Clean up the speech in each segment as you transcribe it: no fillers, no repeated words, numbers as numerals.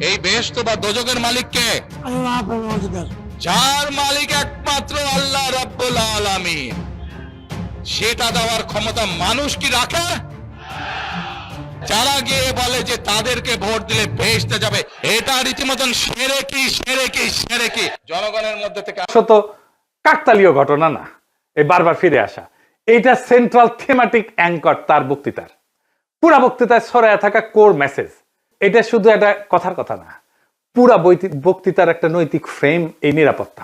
এই বেহেশত বা দোজখের মালিক কে? আল্লাহ পরমাধিকার। যার মালিক একমাত্র আল্লাহ রাব্বুল আলামিন, সেটা দেওয়ার ক্ষমতা মানুষ কি রাখে? যারা গিয়ে বলে যে তাদেরকে ভোট দিলে বেহেশতে যাবে, এটা রীতিমতন সেরেকি জনগণের মধ্যে থেকে শত কাকতালীয় ঘটনা না, এই বারবার ফিরে আসা, এইটা সেন্ট্রাল থিমেটিক অ্যাঙ্কর তার বক্তৃতার। পুরা বক্তৃতায় ছড়ায় থাকা কোর মেসেজ। এটা শুধু একটা কথার কথা না, পুরা বক্তৃতার একটা নৈতিক ফ্রেম এই নিরাপত্তা,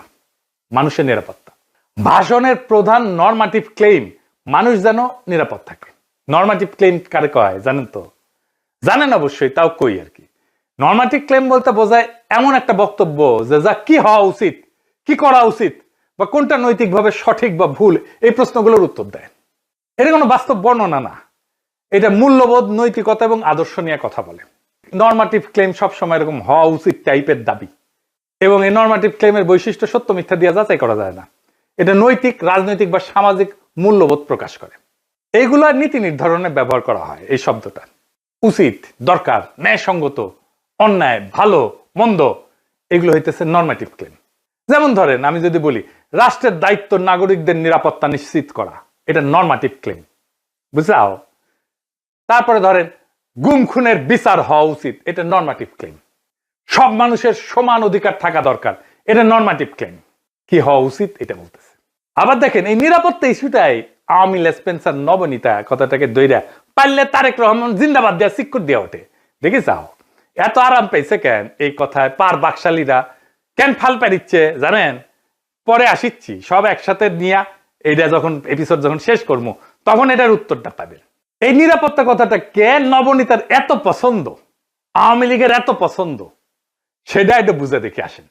মানুষের নিরাপত্তা। ভাষণের প্রধান নরমাটিভ ক্লেম মানুষ যেন নিরাপদ থাকে। নরমাটিভ ক্লেম কারে কয় জানেন তো? জানেন অবশ্যই, তাও কই আর কি। নরমাটিভ ক্লেম বলতে বোঝায় এমন একটা বক্তব্য যে যা কি হওয়া উচিত, কি করা উচিত, বা কোনটা নৈতিকভাবে সঠিক বা ভুল, এই প্রশ্নগুলোর উত্তর দেয়। এটা কোনো বাস্তব বর্ণনা না, এটা মূল্যবোধ, নৈতিকতা এবং আদর্শ নিয়ে কথা বলে। নরমাটিভ ক্লেম সবসময় এরকম হওয়া উচিত টাইপের দাবি, এবং এই নরমাটিভ ক্লেমের বৈশিষ্ট্য সত্য মিথ্যা দিয়ে যাচাই করা যায় না। এটা নৈতিক, রাজনৈতিক বা সামাজিক মূল্যবোধ প্রকাশ করে। এইগুলা নীতি নির্ধারণে ব্যবহার করা হয় এই শব্দটা। উচিত, দরকার, ন্যায়সঙ্গত, অন্যায়, ভালো, মন্দ, এগুলো হইতেছে নরমাটিভ ক্লেম। যেমন ধরেন, আমি যদি বলি রাষ্ট্রের দায়িত্ব নাগরিকদের নিরাপত্তা নিশ্চিত করা, এটা নরমাটিভ ক্লেম, বুঝলাও? তারপরে ধরেন গুম খুনের বিচার হওয়া উচিত, এটা নরমাটিভ ক্লেম। সব মানুষের সমান অধিকার থাকা দরকার, এটা নরমাটিভ ক্লেম। কি হওয়া উচিত এটা বলতেছে। আবার দেখেন এই নিরাপত্তা ইস্যুটাই আওয়ামী লেসপেন্সার নবনীতা কথাটাকে দইরা পারলে তারেক রহমান জিন্দাবাদ দেওয়া সিক্কুর দেওয়া ওঠে। দেখে যাও এত আরাম পাইছে কেন এই কথায় পার বাকশালীরা, কেন ফাল পারিচ্ছে জানেন? পরে আসিচ্ছি সব একসাথে নিয়ে, এইটা যখন এপিসোড যখন শেষ করবো তখন এটার উত্তরটা পাবেন। এই নিরাপত্তা কথাটা কেন নবনীতার এত পছন্দ, আওয়ামী লীগের এত পছন্দ, সেটা একটু বুঝে দেখে আসেন।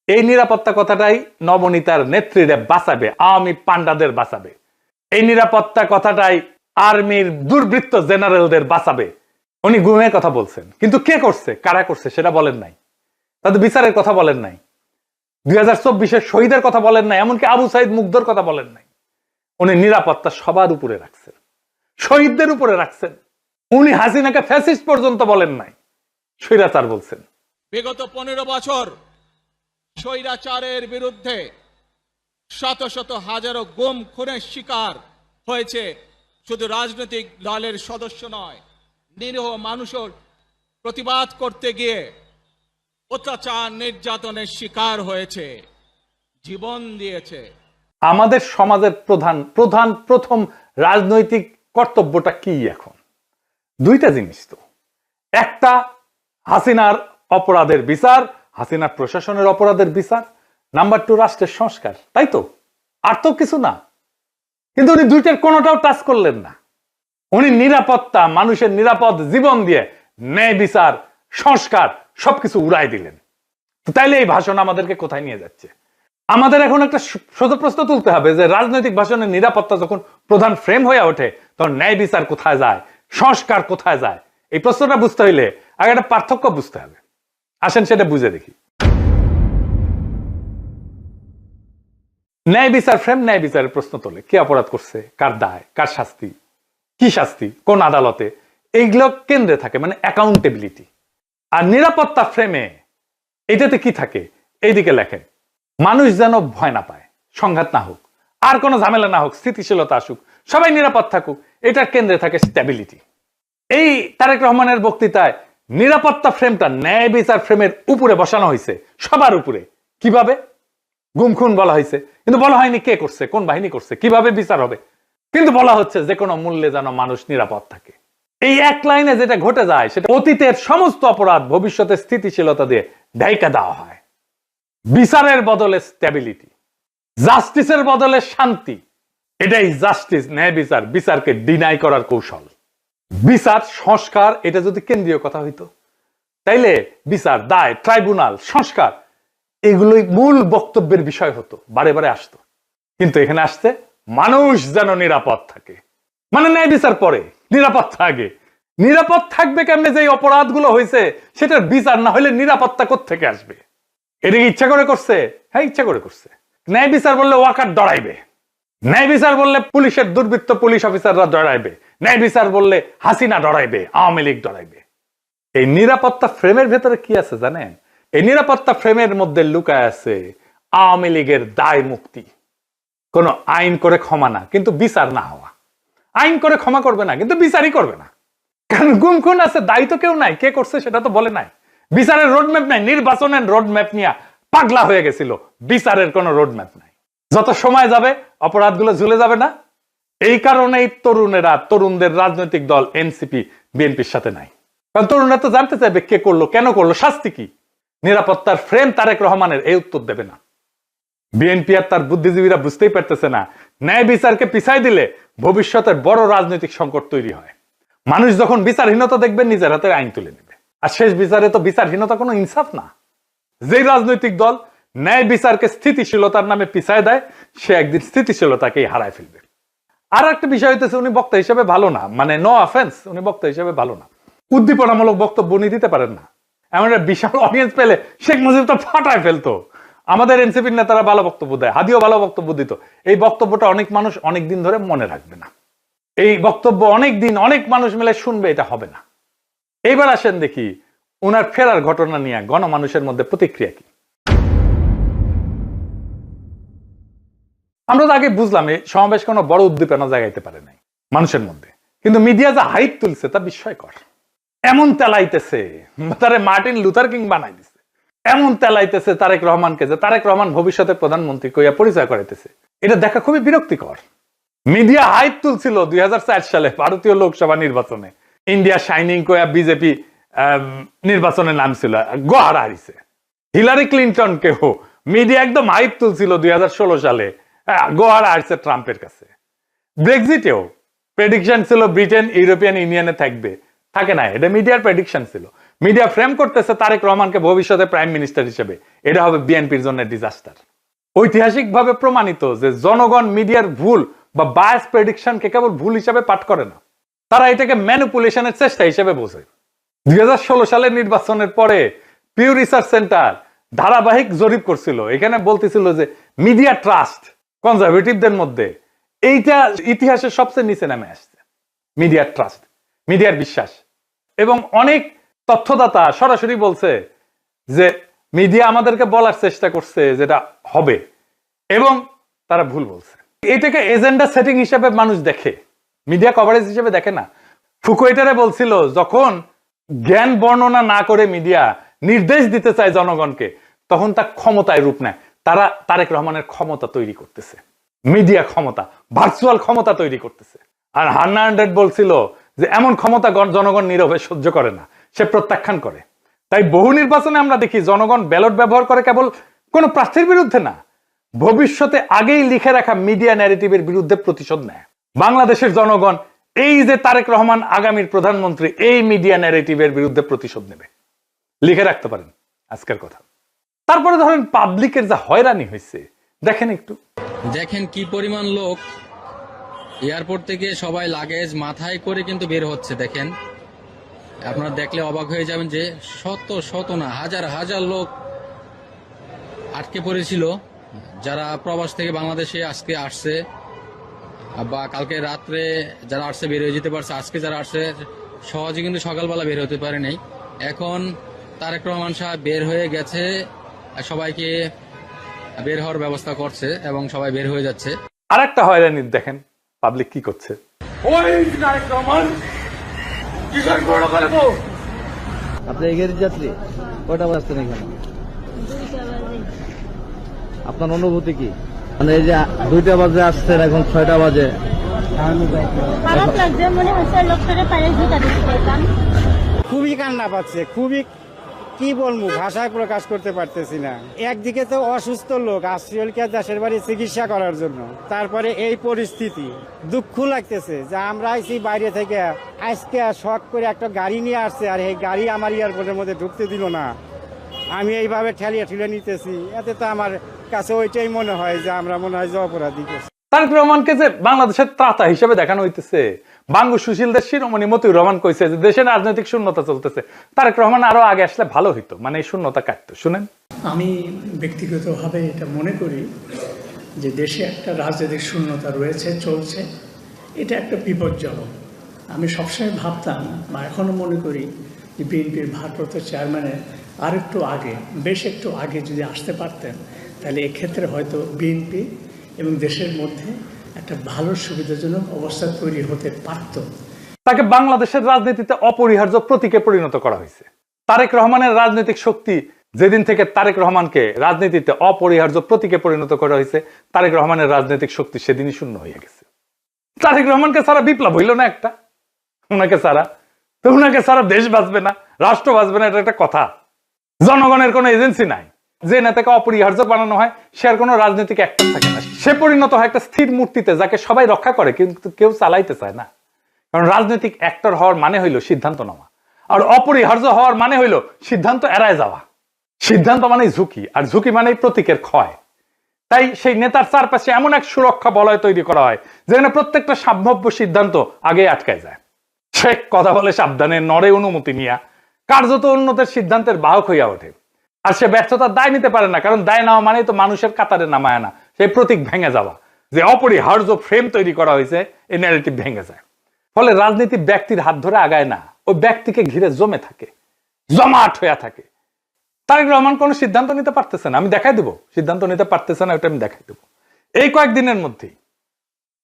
এই নিরাপত্তা কথাটাই নবনীতার নেত্রীরা বাঁচাবে, আওয়ামী পান্ডাদের বাঁচাবে। এই নিরাপত্তা কথাটাই আর্মির দুর্বৃত্ত জেনারেলদের বাঁচাবে। উনি গুমের কথা বলছেন, কিন্তু কে করছে, কারা করছে সেটা বলেন নাই। তাদের বিচারের কথা বলেন নাই, 2024-এর শহীদের কথা বলেন নাই, এমনকি আবু সাইদ মুগ্ধর কথা বলেন নাই। উনি নিরাপত্তা সবার উপরে রাখছেন, শহীদদের উপরে রাখছেন। উনি হাসিনাকে ফ্যাসিস্ট পর্যন্ত বলেন নাই, স্বৈরাচার বলছেন। বিগত 15 বছর স্বৈরাচারের বিরুদ্ধে শত শত হাজারো গুম খুনের শিকার হয়েছে শুধু রাজনৈতিক দলের সদস্য নয়, নিরীহ মানুষের প্রতিবাদ করতে গিয়ে অত্যাচার নির্যাতনের শিকার হয়েছে, জীবন দিয়েছে। আমাদের সমাজের প্রথম রাজনৈতিক কর্তব্যটা কি এখন? দুইটা জিনিস তো, একটা হাসিনার অপরাধের বিচার, হাসিনার প্রশাসনের অপরাধের বিচার, নাম্বার 2 রাষ্ট্রের সংস্কার, তাই তো? আর তো কিছু না। কিন্তু উনি দুইটার কোনোটাও টাচ করলেন না। উনি নিরাপত্তা, মানুষের নিরাপদ জীবন দিয়ে ন্যায় বিচার, সংস্কার সবকিছু উড়াই দিলেন। তো তাইলে এই ভাষণ আমাদেরকে কোথায় নিয়ে যাচ্ছে? আমাদের এখন একটা শত প্রশ্ন তুলতে হবে যে রাজনৈতিক ভাষণের নিরাপত্তা যখন প্রধান ফ্রেম হয়ে ওঠে, তখন ন্যায় বিচার কোথায় যায়, সংস্কার কোথায় যায়? এই প্রশ্নটা বুঝতে হইলে আগে একটা পার্থক্য বুঝতে হবে। আসেন সেটা বুঝে দেখি। ন্যায় বিচার ফ্রেম ন্যায় বিচারের প্রশ্ন তোলে, কে অপরাধ করছে, কার দায়, কার শাস্তি, কি শাস্তি, কোন আদালতে, এইগুলো কেন্দ্রে থাকে, মানে অ্যাকাউন্টেবিলিটি। আর নিরাপত্তা ফ্রেমে এটাতে কি থাকে? এইদিকে লেখেন, মানুষ যেন ভয় না পায়, সংঘাত না হোক, আর কোনো ঝামেলা না হোক, স্থিতিশীলতা আসুক, সবাই নিরাপদ থাকুক, এটার কেন্দ্রে থাকে স্ট্যাবিলিটি। এই তারেক রহমানের বক্তৃতায় নিরাপত্তা ফ্রেমটা ন্যায় বিচার ফ্রেমের উপরে বসানো হয়েছে, সবার উপরে। কিভাবে? গুম খুন বলা হয়েছে, কিন্তু বলা হয়নি কে করছে, কোন বাহিনী করছে, কিভাবে বিচার হবে। কিন্তু বলা হচ্ছে যে কোনো মূল্যে যেন মানুষ নিরাপদ থাকে। এই এক লাইনে যেটা ঘটে যায় সেটা অতীতের সমস্ত অপরাধ ভবিষ্যতে স্থিতিশীলতা দিয়ে ঢাইকা দেওয়া হয়। বিচারের বদলে স্ট্যাবিলিটি, জাস্টিসের বদলে শান্তি, এটাই জাস্টিস, ন্যায় বিচার, বিচারকে ডিনাই করার কৌশল। বিচার, সংস্কার, এটা যদি কেন্দ্রীয় কথা হইতো তাইলে বিচার, দায়, ট্রাইব্যুনাল, সংস্কার এগুলোই মূল বক্তব্যের বিষয় হতো, বারে বারে আসতো। কিন্তু এখানে আসছে মানুষ যেন নিরাপদ থাকে, মানে ন্যায় বিচার পরে, নিরাপত্তা আগে। নিরাপদ থাকবে কেমনে? যে অপরাধগুলো হয়েছে সেটার বিচার না হলে নিরাপত্তা কোত্থেকে আসবে? এটা ইচ্ছা করে করছে? হ্যাঁ, ইচ্ছা করে করছে। ন্যায় বিচার বললে ওয়াকার ডরাইবে, ন্যায় বিচার বললে পুলিশের দুর্বৃত্ত পুলিশ অফিসাররা ডরাইবে, ন্যায় বিচার বললে হাসিনা ডরাইবে, আওয়ামী লীগ ডরাইবে। এই নিরাপত্তা ফ্রেমের ভেতরে কি আছে জানেন? এই নিরাপত্তা ফ্রেমের মধ্যে লুকায় আছে আওয়ামী লীগের দায় মুক্তি। কোন আইন করে ক্ষমা না, কিন্তু বিচার না হওয়া। আইন করে ক্ষমা করবে না, কিন্তু বিচারই করবে না। কারণ গুম খুন আছে, দায়ী তো কেউ নাই, কে করছে সেটা তো বলে নাই। বিচারের রোডম্যাপ নাই, নির্বাচনের রোডম্যাপ নিয়ে পাগলা হয়ে গেছিল। বিচারের কোনো রোডম্যাপ নাই। যত সময় যাবে অপরাধগুলো ঝুলে যাবে না। এই কারণেই তরুণদের রাজনৈতিক দল এনসিপি বিএনপির সাথে নাই। কারণ তরুণরা তো জানতে চাইবে কে করলো, কেন করলো, শাস্তি কি। নিরাপত্তার ফ্রেম তারেক রহমানের এই উত্তর দেবে না। বিএনপি আর তার বুদ্ধিজীবীরা বুঝতেই পারতেছে না, ন্যায় বিচারকে পিছাই দিলে ভবিষ্যতের বড় রাজনৈতিক সংকট তৈরি হয়। মানুষ যখন বিচারহীনতা দেখবে নিজের হাতে আইন তুলে নেবে। আর শেষ বিচারে তো বিচারহীনতা কোনো ইনসাফ না। যেই রাজনৈতিক দল ন্যায় বিচারকে স্থিতিশীলতার নামে পিছায় দেয়, সে একদিন স্থিতিশীলতাকেই হারায় ফেলবে। আর একটা বিষয় হইতেছে, উনি বক্তা হিসেবে ভালো না, মানে নো অফেন্স, উনি বক্তা হিসেবে ভালো না। উদ্দীপনামূলক বক্তব্য উনি দিতে পারেন না। এমন একটা বিশাল অডিয়েন্স পেলে শেখ মুজিব তো ফাটায় ফেলতো। আমাদের এনসিপির নেতারা ভালো বক্তব্য দেয়, হাদিও ভালো বক্তব্য দিত। এই বক্তব্যটা অনেক মানুষ অনেক দিন ধরে মনে রাখবে না। এই বক্তব্য অনেক দিন অনেক মানুষ মিলে শুনবে, এটা হবে না। এইবার আসেন দেখি উনার ফেরার ঘটনা নিয়ে গণমানুষের মধ্যে প্রতিক্রিয়া কি। আমরা তো আগে বুঝলাম এই সমাবেশ কোনো বড় উদ্দীপনা জাগাইতে পারে নাই মানুষের মধ্যে, কিন্তু মিডিয়া যা হাইপ তুলছে তা বিস্ময়কর। এমন তেলাইতেছে, তারে মার্টিন লুথার কিং বানাই দিছে। এমন তেলাইতেছে তারেক রহমানকে যে তারেক রহমান ভবিষ্যতের প্রধানমন্ত্রী কইয়া পরিচয় করাইতেছে। এটা দেখা খুবই বিরক্তিকর। মিডিয়া হাইপ তুলছিল 2004 সালে ভারতীয় লোকসভা নির্বাচনে, ইন্ডিয়া শাইনিং কইয়া বিজেপি নির্বাচনে নামছিল, গোহারা হারিছে। হিলারি ক্লিন্টন কেও মিডিয়া একদম হাইপ তুলছিল 2016 সালে, গোহারা হারছে ট্রাম্পের কাছে। ব্রেক্সিটেও প্রেডিকশন ছিল ব্রিটেন ইউরোপিয়ান ইউনিয়নে থাকবে, থাকে না। এটা মিডিয়ার প্রেডিকশন ছিল। মিডিয়া ফ্রেম করতেছে তারেক রহমানকে ভবিষ্যতে প্রাইম মিনিস্টার হিসেবে, এটা হবে বিএনপির জন্য ডিজাস্টার। ঐতিহাসিকভাবে প্রমাণিত যে জনগণ মিডিয়ার ভুল বা বায়াস প্রেডিকশনকে কেবল ভুল হিসাবে পাঠ করে না, তারা এটাকে ম্যানিপুলেশনের চেষ্টা হিসেবে বোঝে। 2016 সালের নির্বাচনের পরে পিউ রিসার্চ সেন্টার ধারাবাহিক জরিপ করছিল, এখানে বলতেছিল যে মিডিয়া ট্রাস্ট কনজারভেটিভদের মধ্যে এইটা ইতিহাসের সবচেয়ে নিচে নামে আসছে। মিডিয়ার ট্রাস্ট, মিডিয়ার বিশ্বাস। এবং অনেক তথ্যদাতা সরাসরি বলছে যে মিডিয়া আমাদেরকে বলার চেষ্টা করছে যেটা হবে, এবং তারা ভুল বলছে। এটাকে এজেন্ডা সেটিং হিসেবে মানুষ দেখে, মিডিয়া কভারেজ হিসেবে দেখে না। ফুকুয়েটারে বলছিল যখন জ্ঞান বর্ণনা না করে মিডিয়া নির্দেশ দিতে চায় জনগণকে, তখন তা ক্ষমতায় রূপ নেয়। তারা তারেক রহমানের ক্ষমতা তৈরি করতেছে, মিডিয়া ক্ষমতা, ভার্চুয়াল ক্ষমতা তৈরি করতেছে। আর হান্না আন্ড্রেড বলছিল যে এমন ক্ষমতা জনগণ নীরবে সহ্য করে না, সে প্রত্যাখ্যান করে। তাই বহু নির্বাচনে আমরা দেখি জনগণ ব্যালট ব্যবহার করে কেবল কোন প্রার্থীর বিরুদ্ধে না, ভবিষ্যতে আগেই লিখে রাখা মিডিয়া ন্যারেটিভের বিরুদ্ধে প্রতিশোধ নেয়। বাংলাদেশের জনগণ এই যে তারেক রহমান আগামীর প্রধানমন্ত্রী, এই মিডিয়া ন্যারেটিভের বিরুদ্ধে প্রতিশোধ নেবে, লিখে রাখতে পারেন আজকের কথা। তারপরে ধরেন পাবলিকের যা হয়রানি হয়েছে দেখেন একটু। দেখেন কি পরিমাণ লোক এয়ারপোর্ট থেকে সবাই লাগেজ মাথায় করে কিন্তু বের হচ্ছে। দেখেন, আপনারা দেখলে অবাক হয়ে যাবেন যে শত শত না হাজার হাজার লোক আটকে পড়েছিল, যারা প্রবাস থেকে বাংলাদেশে আজকে আসছে বা কালকে রাত্রে যারা আসছে বের হয়ে যেতে পারছে, আজকে যারা আসছে সহজে কিন্তু সকালবেলা বের হতে পারে নাই। এখন তারেক রহমান সাহেব বের হয়ে গেছে, সবাইকে বের হওয়ার ব্যবস্থা করছে এবং সবাই বের হয়ে যাচ্ছে। আর একটা হয়রানি দেখেন পাবলিক কি করছে। আপনি এগিয়ে যাত্রী কয়টা বাজছেন এখানে? আপনার অনুভূতি কি? মানে এই যে 2টা বাজে আসছেন, এখন 6টা বাজে। খারাপ লাগছে, মনে হচ্ছে লোকটাকে পারে ঢুকা দিতে। খুবই কান্না পাচ্ছে, খুবই কি বলবো, ভাষায় প্রকাশ করতে পারতেছি না। একদিকে তো অসুস্থ লোক আসছিলকে দেশের বাড়ি চিকিৎসা করার জন্য, তারপরে এই পরিস্থিতি, দুঃখ লাগতেছে যে আমরা আইছি বাইরে থেকে, আজকে শখ করে একটা গাড়ি নিয়ে আসছে, আর এই গাড়ি আমার এয়ারপোর্টের মধ্যে ঢুকতে দিল না। আমি এইভাবে ঠেলিয়ে ঠেলে নিতেছি, এতে তো আমার কাছে ওইটাই মনে হয় যে আমরা মনে হয় যে অপরাধী করছি। তারেক রহমানকে যে বাংলাদেশের ত্রাতা হিসেবে দেখানো হইতেছে। বাঙ্গু সুশীলদের শিরোমণি মতিউর রহমান কইছে যে দেশে রাজনৈতিক শূন্যতা চলতেছে, তারেক রহমান আরো আগে আসলে ভালো হইতো, মানে এই শূন্যতা কাটতো। শুনেন, আমি ব্যক্তিগতভাবে এটা মনে করি যে দেশে একটা রাজনৈতিক শূন্যতা রয়েছে, চলছে, এটা একটা বিপজ্জনক। আমি সবসময় ভাবতাম বা এখনও মনে করি যে বিএনপির ভারপ্রাপ্ত চেয়ারম্যানের আরেকটু আগে, বেশ একটু আগে যদি আসতে পারতেন, তাহলে এক্ষেত্রে হয়তো বিএনপি এবং দেশের মধ্যে একটা ভালো সুবিধাজনক অবস্থা তৈরি হতে পারত। তাকে বাংলাদেশের রাজনীতিতে অপরিহার্য প্রতীকে পরিণত করা হয়েছে। তারেক রহমানের রাজনৈতিক শক্তি যেদিন থেকে তারেক রহমানকে রাজনীতিতে অপরিহার্য প্রতীকে পরিণত করা হয়েছে, তারেক রহমানের রাজনৈতিক শক্তি সেদিনই শূন্য হয়ে গেছে। তারেক রহমানকে ছাড়া বিপ্লব হইল না একটা, ওনাকে ছাড়া তো ওনাকে ছাড়া দেশ বাঁচবে না, রাষ্ট্র বাঁচবে না, এটা একটা কথা। জনগণের কোনো এজেন্সি নাই, যে নেতাকে অপরিহার্য বানানো হয় সে আর কোনো রাজনৈতিক অ্যাক্টর থাকে না, সে পরিণত হয় একটা স্থির মূর্তিতে যাকে সবাই রক্ষা করে কিন্তু কেউ চালাইতে চায় না। কারণ রাজনৈতিক অ্যাক্টর হওয়ার মানে হইল সিদ্ধান্ত নেওয়া, আর অপরিহার্য হওয়ার মানে হইল সিদ্ধান্ত এড়ায় যাওয়া। সিদ্ধান্ত মানেই ঝুঁকি, আর ঝুঁকি মানেই প্রতীকের ক্ষয়। তাই সেই নেতার চারপাশে এমন এক সুরক্ষা বলয় তৈরি করা হয় যেখানে প্রত্যেকটা সম্ভাব্য সিদ্ধান্ত আগে আটকায় যায়। সে কথা বলে সাবধানে, নড়ে অনুমতি নিয়া, কার্যত উন্নতের সিদ্ধান্তের বাহক হইয়া ওঠে। আর সে ব্যর্থতার দায় নিতে পারে না, কারণ দায় নেওয়া মানেই তো মানুষের কাতারে নামায় না, সেই প্রতীক ভেঙে যাওয়া, যে অপরিহার্য ফ্রেম তৈরি করা হয়েছে, এই ন্যারেটিভ ভেঙে যায়। ফলে রাজনীতি ব্যক্তির হাত ধরে আগায় না, ওই ব্যক্তিকে ঘিরে জমে থাকে, জমাট হইয়া থাকে। তারেক রহমান কোনো সিদ্ধান্ত নিতে পারতেছে না, আমি দেখাই দেবো সিদ্ধান্ত নিতে পারতেছে না, ওটা আমি দেখাই দেবো এই কয়েকদিনের মধ্যেই।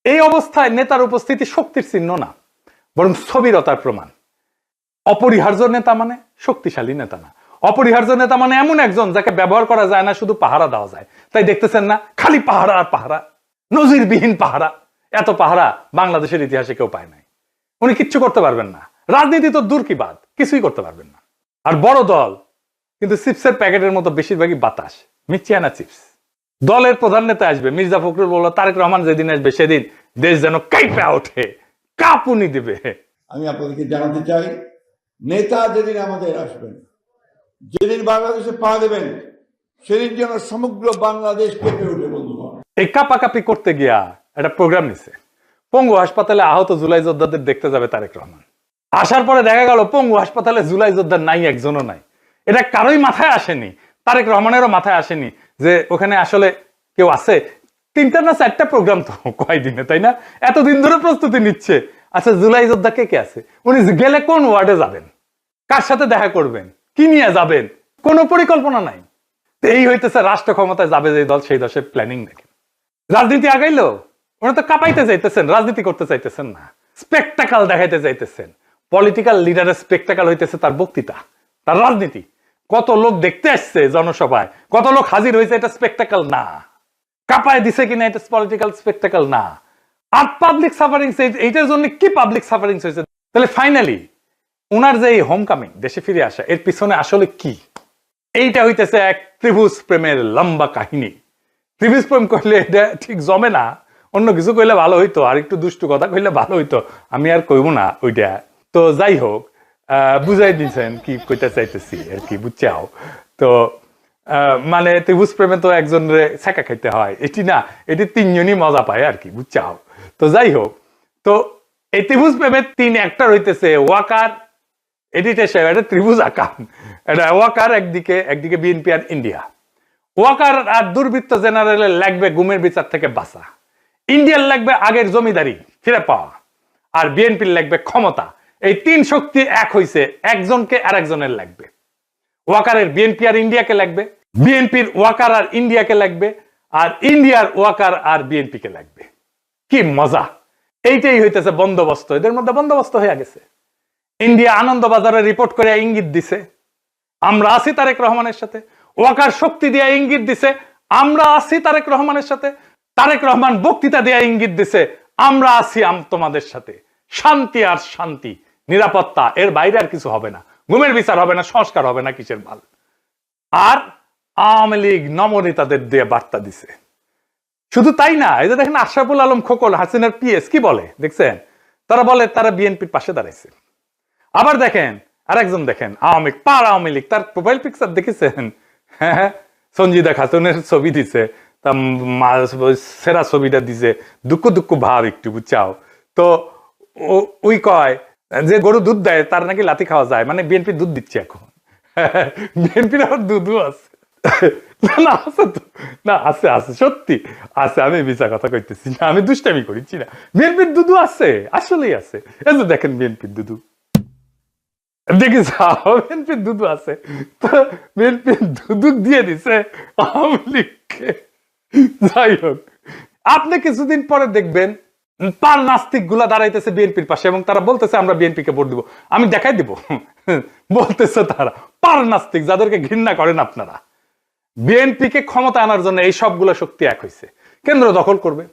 এই অবস্থায় নেতার উপস্থিতি শক্তির চিহ্ন না, বরং স্থবিরতার প্রমাণ। অপরিহার্য নেতা মানে শক্তিশালী নেতা না, অপরিহার্য নেতা মানে এমন একজন যাকে ব্যবহার করা যায় না, শুধু পাহারা দেওয়া যায়। তাই দেখতেছেন না, খালি পাহারা আর পাহারা, নজিরবিহীন পাহারা। এত পাহারা বাংলাদেশের ইতিহাসে কেউ পায় নাই। উনি কিচ্ছু করতে পারবেন না, রাজনীতি তো দূর কি বাদ, কিছুই করতে পারবেন না। আর বড় দল কিন্তু চিপসের প্যাকেটের মতো বেশিরভাগই বাতাস, মিচিয়ানা চিপস। দলের প্রধান নেতা আসবে, মির্জা ফখরুল বলল তারেক রহমান যেদিন আসবে সেদিন দেশ যেন কাঁপে ওঠে, কাঁপুনি দিবে। আমি আপনাদেরকে জানাতে চাই, নেতা যেদিন আমাদের আসবেন, যেদিন বাংলাদেশে পা দেবেন, সেদিন যেন সমগ্র বাংলাদেশ কেঁপে ওঠে। বন্ধুগণ, এই কাপাকাপি করতে গিয়া একটা প্রোগ্রাম নিছে। পঙ্গু হাসপাতালে আহত জুলাই যোদ্ধাদের দেখতে যাবে তারেক রহমান। আসার পরে দেখা গেল পঙ্গু হাসপাতালে জুলাই যোদ্ধা নাই, একজনও নাই। এটা কারোই মাথায় আসেনি, তারেক রহমানেরও মাথায় আসেনি যে ওখানে আসলে কেউ আছে। 3টা না 4টা প্রোগ্রাম তো কয়দিনে, তাই না? এতদিন ধরে প্রস্তুতি নিচ্ছে। আচ্ছা, জুলাই যোদ্ধা কে কে আছে? উনি গেলে কোন ওয়ার্ডে যাবেন, কার সাথে দেখা করবেন, কি নিয়ে যাবেন, কোনো পরিকল্পনা নাই। এই হইতেছে রাষ্ট্র ক্ষমতায় যাবে যে দল, সেই দশের প্ল্যানিং দেখেন। রাজনীতি আগাইলো, ওরা তো কাঁপাইতে চাইতেছেন, রাজনীতি করতে চাইতেছেন না, স্পেকটাকাল দেখাইতে চাইতেছেন। পলিটিক্যাল লিডারের স্পেকটাকাল হইতেছে তার বক্তৃতা, তার রাজনীতি। কত লোক দেখতে আসছে জনসভায়, কত লোক হাজির হয়েছে, এটা স্পেকটাকাল না। কাঁপায় দিছে কিনা, এটা পলিটিক্যাল স্পেকটাকাল না। আর পাবলিক সাফারিংস, এইটার জন্য কি পাবলিক সাফারিংস হয়েছে? তাহলে ফাইনালি উনার যে হোম কামিং, দেশে ফিরে আসা, এর পিছনে আসলে কি? এইটা হইতেছে এক ত্রিভুজ প্রেমের লম্বা কাহিনী। ত্রিভুজ প্রেম করলে এটা ঠিক জমে না, অন্য কিছু কইলে ভালো হইতো, আর একটু দুষ্টু কথা কইলে ভালো হইতো, আমি আর কইব না ওইটা। তো যাই হোক, বুঝাই দিচ্ছেন কি কইতে চাইতেছি আর কি, বুঝছাও তো। মানে ত্রিভুজ প্রেমে তো একজনের ছেঁকা খাইতে হয়, এটি না, এটি 3 জনই মজা পায় আর কি, বুঝছাও তো। যাই হোক, তো এই ত্রিভুজ প্রেমের 3 অ্যাক্টর হইতেছে ওয়াকার, এডিটর সাহেব, এটা ত্রিভুজ আকাম। এটা ওয়াকার একদিকে বিএনপি আর ইন্ডিয়া। ওয়াকার আর দুর্বৃত্ত জেনারেলের লাগবে গুমের বিচার থেকে বাঁচা, ইন্ডিয়ার লাগবে আগের জমিদারি ফিরে পাওয়া, আর বিএনপির লাগবে ক্ষমতা। এই 3 শক্তি এক হইছে, একজনকে আর একজনের লাগবে। ওয়াকারের বিএনপি আর ইন্ডিয়াকে লাগবে, বিএনপির ওয়াকার আর ইন্ডিয়াকে লাগবে, আর ইন্ডিয়ার ওয়াকার আর বিএনপি কে লাগবে। কি মজা! এইটাই হইতেছে বন্দোবস্ত, এদের মধ্যে বন্দোবস্ত হয়ে গেছে। ইন্ডিয়া আনন্দবাজারে রিপোর্ট করে ইঙ্গিত দিছে আমরা আছি তারেক রহমানের সাথে, ওয়াকার শক্তি দিয়ে ইঙ্গিত দিছে আমরা আছি তারেক রহমানের সাথে, তারেক রহমান বক্তৃতা দিয়ে ইঙ্গিত দিছে আমরা আছি তোমাদের সাথে। শান্তি আর শান্তি, নিরাপত্তা, এর বাইরে আর কিছু হবে না। গুমের বিচার হবে না, সংস্কার হবে না, কিসের ভাল। আর আওয়ামী লীগ নমনেতাদের দিয়ে বার্তা দিছে। শুধু তাই না, এই যে দেখেন আশরাফুল আলম খোকন, হাসিনার পিএস, কি বলে দেখছেন? তারা বলে তারা বিএনপির পাশে দাঁড়াইছে। আবার দেখেন আরেকজন, দেখেন আওয়ামী লীগ, তার প্রোফাইল পিকচার দেখেছেন? হ্যাঁ, সঞ্জিদা খাতুনের ছবি দিছে, সেরা ছবিটা দিছে, দুঃখ ভাব একটু, বুঝছাও তো। ওই কয় যে গরু দুধ দেয় তার নাকি লাথি খাওয়া যায়, মানে বিএনপি দুধ দিচ্ছে এখন। বিএনপির আবার দুধও আছে। না আছে তো, না আছে আছে, সত্যি আছে, আমি মিছা কথা কইতেছি না, আমি দুষ্টামি করিছি না। বিএনপির দুদু আছে, আসলেই আছে। এই যে দেখেন বিএনপির দুদু, দেখি বিএনপির দুদু আছে, তো বিএনপির দুদু দিয়ে দিছে আওয়ামী লীগকে। যাই হোক, আপনি কিছুদিন পরে দেখবেন পার নাস্তিক গুলা দাঁড়াইতেছে বিএনপির পাশে এবং তারা বলতেছে আমরা বিএনপিকে ভোট দিব। আমি দেখাই দিব, বলতেছে তারা পার নাস্তিক, যাদেরকে ঘৃণা করেন আপনারা। বিএনপিকে ক্ষমতা আনার জন্য এই সবগুলো শক্তি এক হয়েছে, কেন্দ্র দখল করবে,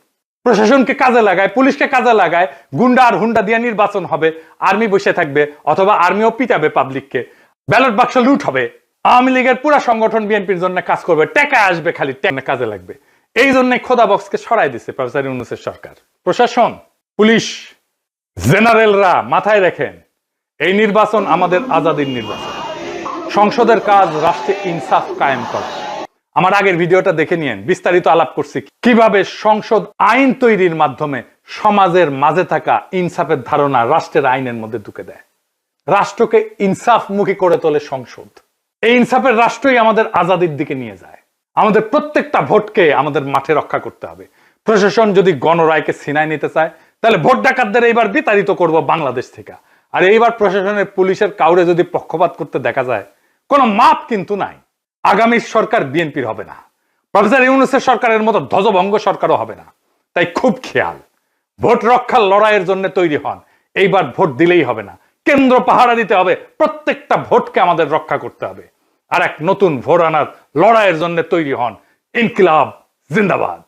প্রশাসনকে কাজে লাগায়, পুলিশকে কাজে লাগায়, গুন্ডা আর হুন্ডা দিয়ে নির্বাচন হবে, আর্মি বসে থাকবে অথবা আর্মিও পিটাবে পাবলিককে, ব্যালট বাক্স লুট হবে। আওয়ামী লীগের পুরো সংগঠন বিএনপির জন্য কাজ করবে, টাকা আসবে, খালি কাজে লাগবে। এই জন্য খোদা বক্সকে সরাই দিছে প্রফেসর ইউনূসের সরকার। প্রশাসন, পুলিশ, জেনারেলরা মাথায় রাখেন, এই নির্বাচন আমাদের আজাদির নির্বাচন। সংসদের কাজ রাষ্ট্রে ইনসাফ কায়েম করা। আমার আগের ভিডিওটা দেখে নিয়েন, বিস্তারিত আলাপ করছি কিভাবে সংসদ আইন তৈরির মাধ্যমে সমাজের মাঝে থাকা ইনসাফের ধারণা রাষ্ট্রের আইনের মধ্যে ঢুকে দেয়। রাষ্ট্রকে ইনসাফমুখী করে তোলে সংসদ। এই ইনসাফের রাষ্ট্রই আমাদের আজাদির দিকে নিয়ে যায়। আমাদের প্রত্যেকটা ভোটকে আমাদের মাঠে রক্ষা করতে হবে। প্রশাসন যদি গণরায়কে ছিনায় নিতে চায়, তাহলে ভোট ডাকাতদের এইবার বিতাড়িত করব বাংলাদেশ থেকে। আর এইবার প্রশাসনের, পুলিশের কাউরে যদি পক্ষপাত করতে দেখা যায়, কোনো মাপ কিন্তু নাই। আগামীর সরকার বিএনপির হবে না, প্রফেসর ইউনূসের সরকারের মতো ধ্বজভঙ্গ সরকারও হবে না। তাই খুব খেয়াল, ভোট রক্ষার লড়াইয়ের জন্য তৈরি হন। এইবার ভোট দিলেই হবে না, কেন্দ্র পাহারা দিতে হবে, প্রত্যেকটা ভোটকে আমাদের রক্ষা করতে হবে। আর এক নতুন ভোট আনার লড়াইয়ের জন্য তৈরি হন। ইনকিলাব জিন্দাবাদ।